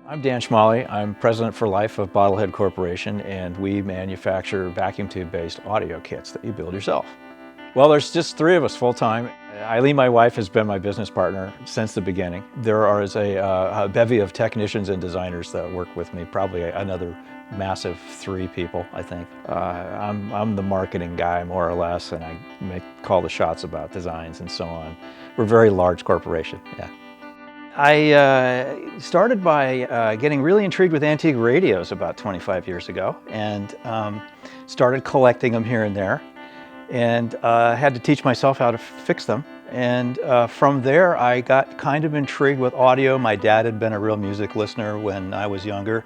I'm Dan Schmalle. I'm president for life of Bottlehead Corporation, and we manufacture vacuum tube-based audio kits that you build yourself. Well, there's just three of us full-time. Eileen, my wife, has been my business partner since the beginning. There is a bevy of technicians and designers that work with me, probably another massive 3 people, I think. I'm the marketing guy, more or less, and I call the shots about designs and so on. We're a very large corporation, yeah. I started by getting really intrigued with antique radios about 25 years ago, and started collecting them here and there, and had to teach myself how to fix them. And from there I got kind of intrigued with audio. My dad had been a real music listener when I was younger,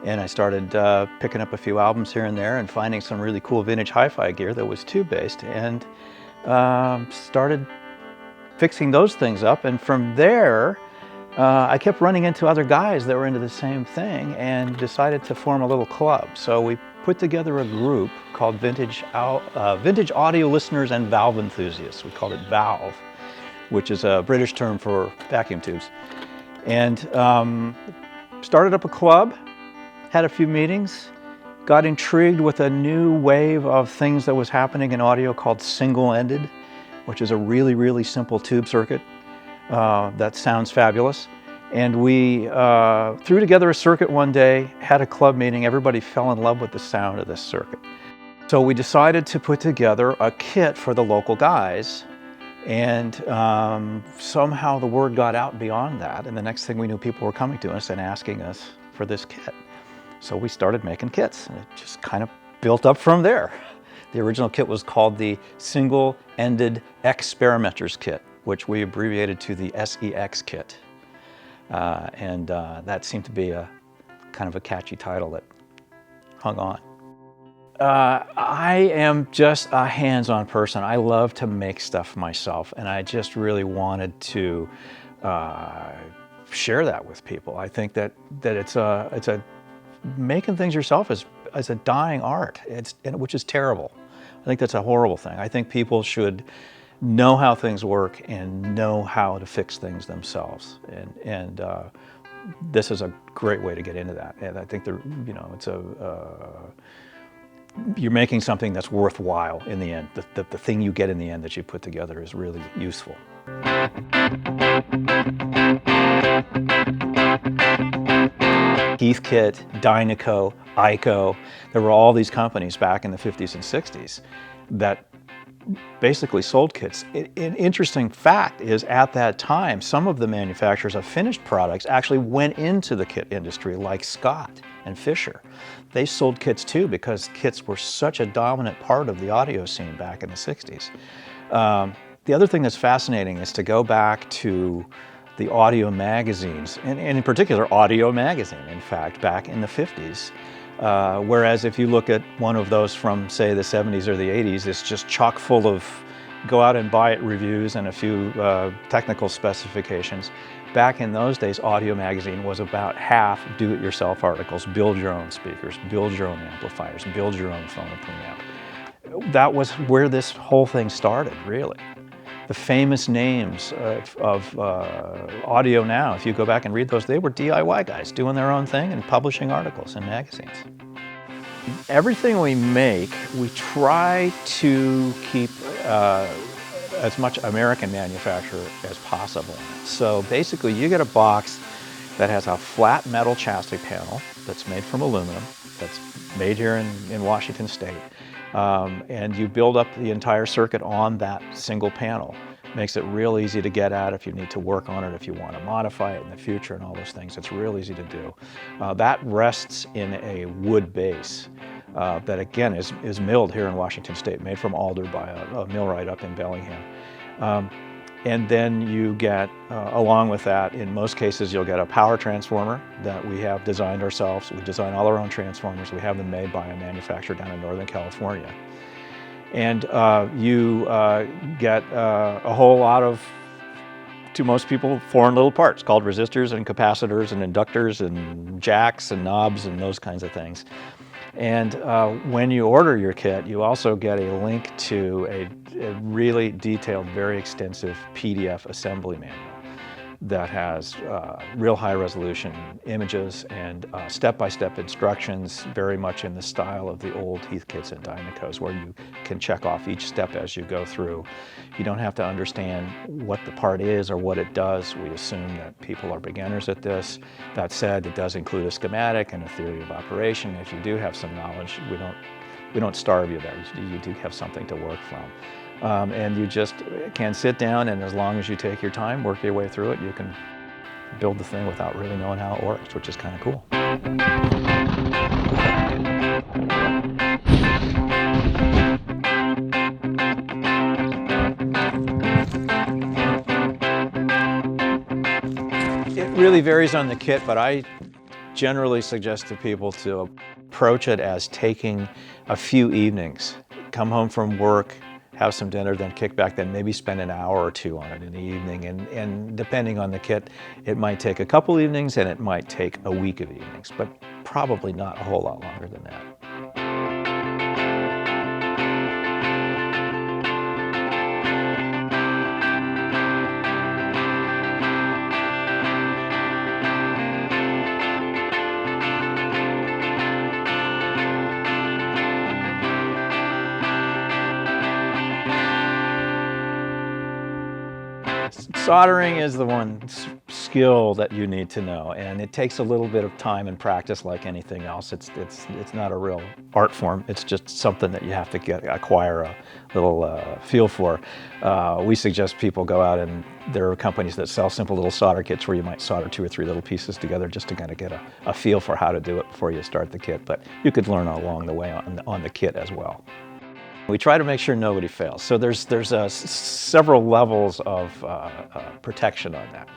and I started picking up a few albums here and there and finding some really cool vintage hi-fi gear that was tube-based, and started fixing those things up. And from there I kept running into other guys that were into the same thing and decided to form a little club. So we put together a group called Vintage Audio Listeners and Valve Enthusiasts. We called it Valve, which is a British term for vacuum tubes. And started up a club, had a few meetings, got intrigued with a new wave of things that was happening in audio called single-ended, which is a really, really simple tube circuit. That sounds fabulous. And we threw together a circuit one day, had a club meeting, everybody fell in love with the sound of this circuit. So we decided to put together a kit for the local guys, and somehow the word got out beyond that, and the next thing we knew, people were coming to us and asking us for this kit. So we started making kits, and it just kind of built up from there. The original kit was called the Single-Ended Experimenter's Kit, which we abbreviated to the SEX kit. That seemed to be a kind of a catchy title that hung on. I am just a hands-on person. I love to make stuff myself, and I just really wanted to share that with people. I think that making things yourself is a dying art, which is terrible. I think that's a horrible thing. I think people should know how things work and know how to fix things themselves, and this is a great way to get into that. And I think you're making something that's worthwhile in the end. The thing you get in the end that you put together is really useful. Heathkit, Eico, Eico, there were all these companies back in the 50s and 60s that basically sold kits. An interesting fact is, at that time, some of the manufacturers of finished products actually went into the kit industry, like Scott and Fisher. They sold kits too, because kits were such a dominant part of the audio scene back in the 60s. The other thing that's fascinating is to go back to the audio magazines, and in particular Audio Magazine, in fact, back in the 50s. Whereas if you look at one of those from, say, the 70s or the 80s, it's just chock full of go out and buy it reviews and a few technical specifications. Back in those days, Audio Magazine was about half do-it-yourself articles. Build your own speakers, build your own amplifiers, build your own phone and preamp. That was where this whole thing started, really. The famous names of audio now, if you go back and read those, they were DIY guys doing their own thing and publishing articles in magazines. Everything we make, we try to keep as much American manufacture as possible. So basically you get a box that has a flat metal chassis panel that's made from aluminum, that's made here in Washington State. And you build up the entire circuit on that single panel. Makes it real easy to get at if you need to work on it, if you want to modify it in the future and all those things. It's real easy to do. That rests in a wood base that, again, is milled here in Washington State, made from alder by a millwright up in Bellingham. And then you get, along with that, in most cases, you'll get a power transformer that we have designed ourselves. We design all our own transformers. We have them made by a manufacturer down in Northern California. And you get a whole lot of, to most people, foreign little parts called resistors and capacitors and inductors and jacks and knobs and those kinds of things. And when you order your kit, you also get a link to a really detailed, very extensive PDF assembly manual. that has real high resolution images and step-by-step instructions, very much in the style of the old Heathkits and Eicos, where you can check off each step as you go through. You don't have to understand what the part is or what it does. We assume that people are beginners at this. That said, it does include a schematic and a theory of operation. If you do have some knowledge, we don't starve you there. You do have something to work from. And you just can sit down, and as long as you take your time, work your way through it, you can build the thing without really knowing how it works, which is kind of cool. It really varies on the kit, but I generally suggest to people to approach it as taking a few evenings. Come home from work, have some dinner, then kick back, then maybe spend an hour or two on it in the evening. And depending on the kit, it might take a couple evenings and it might take a week of evenings, but probably not a whole lot longer than that. Soldering is the one skill that you need to know, and it takes a little bit of time and practice like anything else. It's not a real art form. It's just something that you have to acquire a little feel for. We suggest people go out, and there are companies that sell simple little solder kits where you might solder 2 or 3 little pieces together just to kind of get a feel for how to do it before you start the kit, but you could learn along the way on the kit as well. We try to make sure nobody fails. So there's several levels of protection on that.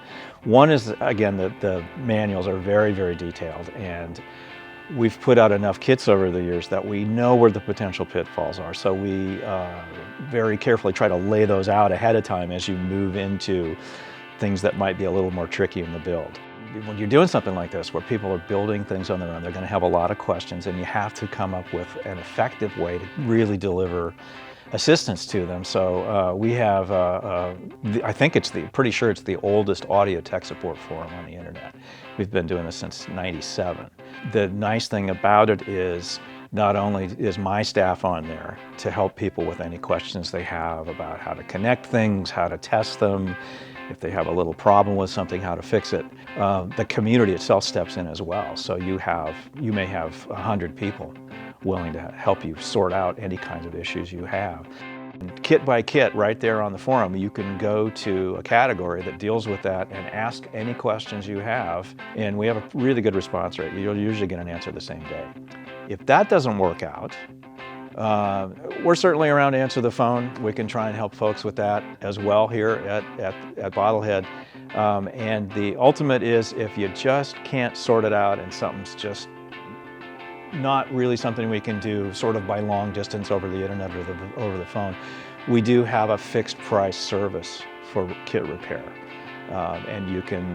One is, again, the manuals are very, very detailed, and we've put out enough kits over the years that we know where the potential pitfalls are. So we very carefully try to lay those out ahead of time as you move into things that might be a little more tricky in the build. When you're doing something like this, where people are building things on their own, they're going to have a lot of questions, and you have to come up with an effective way to really deliver assistance to them. So we have, I think pretty sure it's the oldest audio tech support forum on the internet. We've been doing this since '97. The nice thing about it is, not only is my staff on there to help people with any questions they have about how to connect things, how to test them, if they have a little problem with something, how to fix it. The community itself steps in as well. So you may have 100 people willing to help you sort out any kinds of issues you have. And kit by kit, right there on the forum, you can go to a category that deals with that and ask any questions you have, and we have a really good response rate. You'll usually get an answer the same day. If that doesn't work out, we're certainly around to answer the phone. We can try and help folks with that as well here at Bottlehead. And the ultimate is, if you just can't sort it out and something's just not really something we can do sort of by long distance over the internet or over the phone, we do have a fixed price service for kit repair. And you can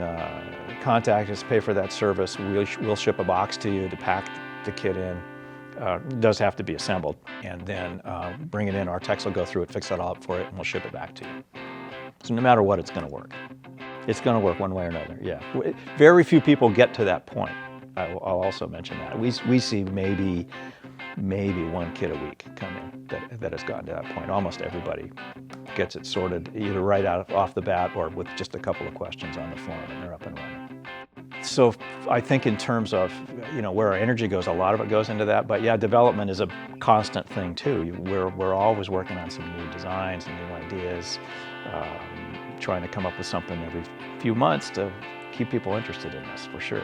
contact us, pay for that service. We'll ship a box to you to pack the kit in. It does have to be assembled, and then bring it in. Our techs will go through it, fix it all up for it, and we'll ship it back to you. So no matter what, it's going to work. It's going to work one way or another, yeah. Very few people get to that point. I'll also mention that. We see maybe 1 kit a week come in that has gotten to that point. Almost everybody gets it sorted either right off the bat or with just a couple of questions on the forum, and they're up and running. So I think in terms of, where our energy goes, a lot of it goes into that. But yeah, development is a constant thing too. We're always working on some new designs and new ideas, trying to come up with something every few months to keep people interested in this, for sure.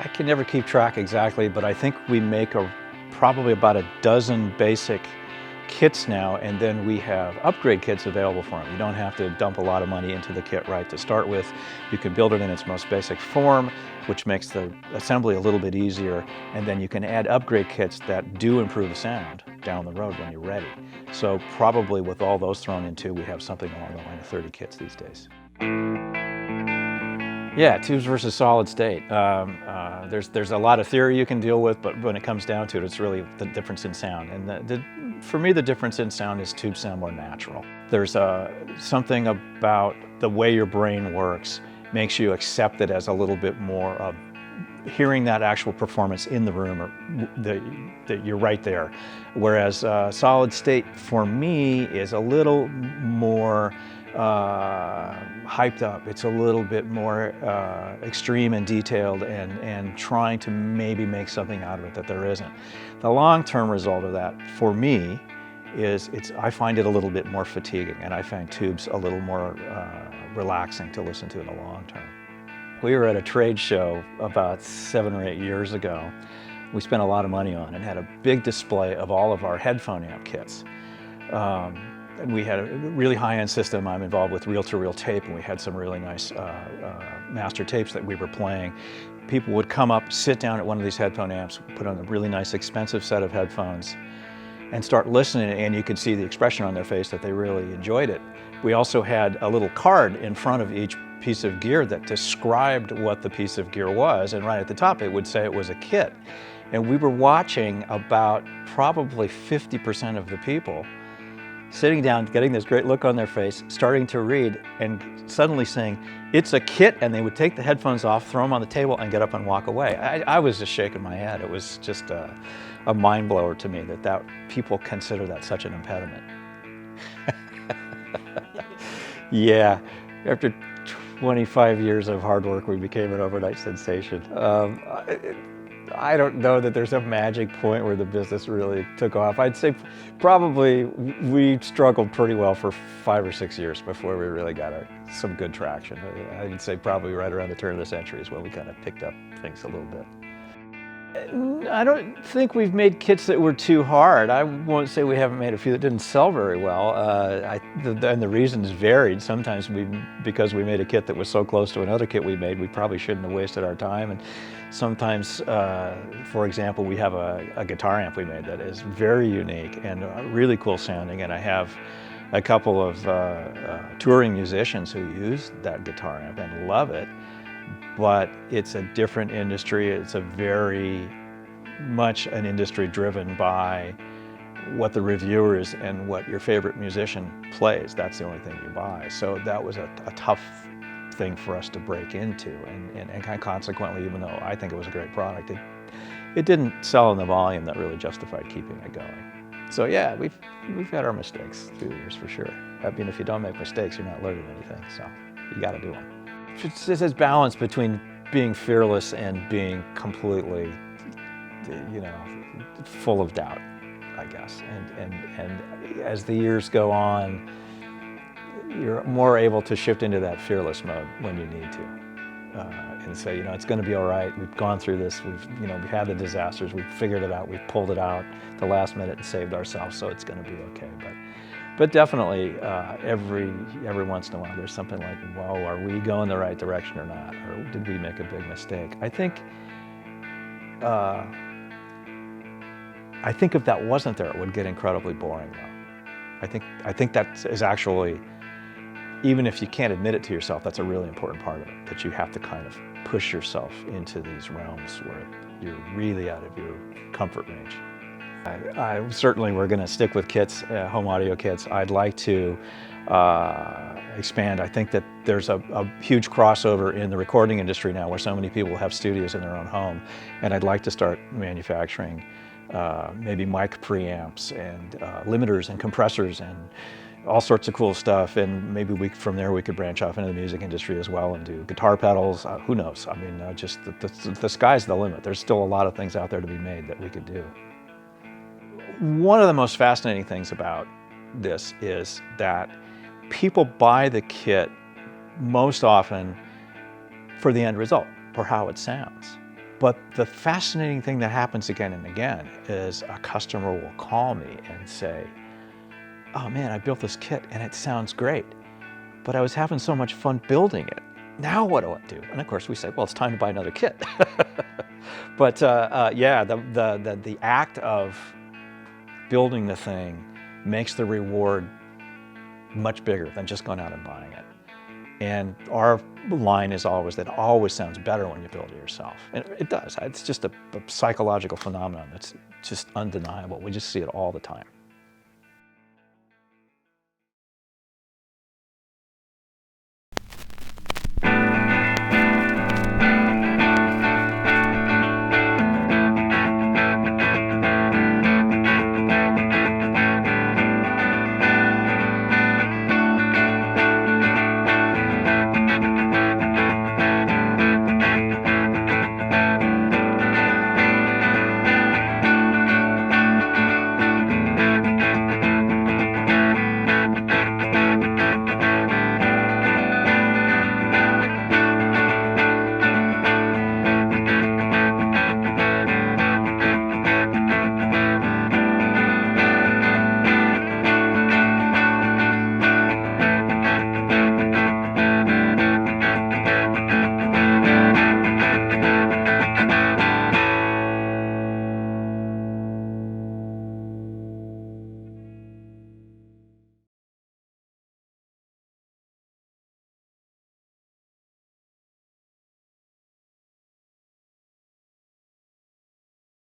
I can never keep track exactly, but I think we make probably about a dozen basic kits now, and then we have upgrade kits available for them. You don't have to dump a lot of money into the kit right to start with. You can build it in its most basic form, which makes the assembly a little bit easier, and then you can add upgrade kits that do improve the sound down the road when you're ready. So probably with all those thrown in too, we have something along the line of 30 kits these days. Yeah, tubes versus solid state. There's a lot of theory you can deal with, but when it comes down to it, it's really the difference in sound. And for me, the difference in sound is tubes sound more natural. There's something about the way your brain works makes you accept it as a little bit more of hearing that actual performance in the room, or that you're right there. Whereas solid state for me is a little more hyped up. It's a little bit more extreme and detailed, and trying to maybe make something out of it that there isn't. The long-term result of that for me is I find it a little bit more fatiguing, and I find tubes a little more relaxing to listen to in the long term. We were at a trade show about 7 or 8 years ago. We spent a lot of money on and had a big display of all of our headphone amp kits. And we had a really high-end system. I'm involved with reel-to-reel tape, and we had some really nice master tapes that we were playing. People would come up, sit down at one of these headphone amps, put on a really nice expensive set of headphones, and start listening, and you could see the expression on their face that they really enjoyed it. We also had a little card in front of each piece of gear that described what the piece of gear was, and right at the top it would say it was a kit. And we were watching about probably 50% of the people sitting down, getting this great look on their face, starting to read, and suddenly saying, "It's a kit," and they would take the headphones off, throw them on the table, and get up and walk away. I was just shaking my head. It was just a mind blower to me that people consider that such an impediment. Yeah, after 25 years of hard work, we became an overnight sensation. I don't know that there's a magic point where the business really took off. I'd say probably we struggled pretty well for 5 or 6 years before we really got some good traction. I would say probably right around the turn of the century is when we kind of picked up things a little bit. I don't think we've made kits that were too hard. I won't say we haven't made a few that didn't sell very well, and the reasons varied. Sometimes because we made a kit that was so close to another kit we made, we probably shouldn't have wasted our time. And sometimes, for example, we have a guitar amp we made that is very unique and really cool sounding, and I have a couple of touring musicians who use that guitar amp and love it. But it's a different industry. It's a very much an industry driven by what the reviewers and what your favorite musician plays. That's the only thing you buy. So that was a tough thing for us to break into, and consequently, even though I think it was a great product, it didn't sell in the volume that really justified keeping it going. So yeah, we've had our mistakes through the years for sure. I mean, if you don't make mistakes, you're not learning anything. So you got to do them. It's this balance between being fearless and being completely, full of doubt, I guess. And as the years go on, you're more able to shift into that fearless mode when you need to, and say, it's going to be all right. We've gone through this. We've had the disasters. We've figured it out. We've pulled it out at the last minute and saved ourselves. So it's going to be okay. But definitely, every once in a while, there's something like, whoa, are we going the right direction or not? Or did we make a big mistake? I think if that wasn't there, it would get incredibly boring, though. I think that is actually, even if you can't admit it to yourself, that's a really important part of it, that you have to kind of push yourself into these realms where you're really out of your comfort range. Certainly we're going to stick with kits, home audio kits. I'd like to expand. I think that there's a huge crossover in the recording industry now where so many people have studios in their own home, and I'd like to start manufacturing maybe mic preamps and limiters and compressors and all sorts of cool stuff, and maybe from there we could branch off into the music industry as well and do guitar pedals. Who knows? I mean, just the sky's the limit. There's still a lot of things out there to be made that we could do. One of the most fascinating things about this is that people buy the kit most often for the end result, for how it sounds. But the fascinating thing that happens again and again is a customer will call me and say, "Oh man, I built this kit and it sounds great, but I was having so much fun building it. Now what do I do?" And of course we say, well, it's time to buy another kit. But yeah, the act of building the thing makes the reward much bigger than just going out and buying it. And our line is always that it always sounds better when you build it yourself. And it does. It's just a psychological phenomenon that's just undeniable. We just see it all the time.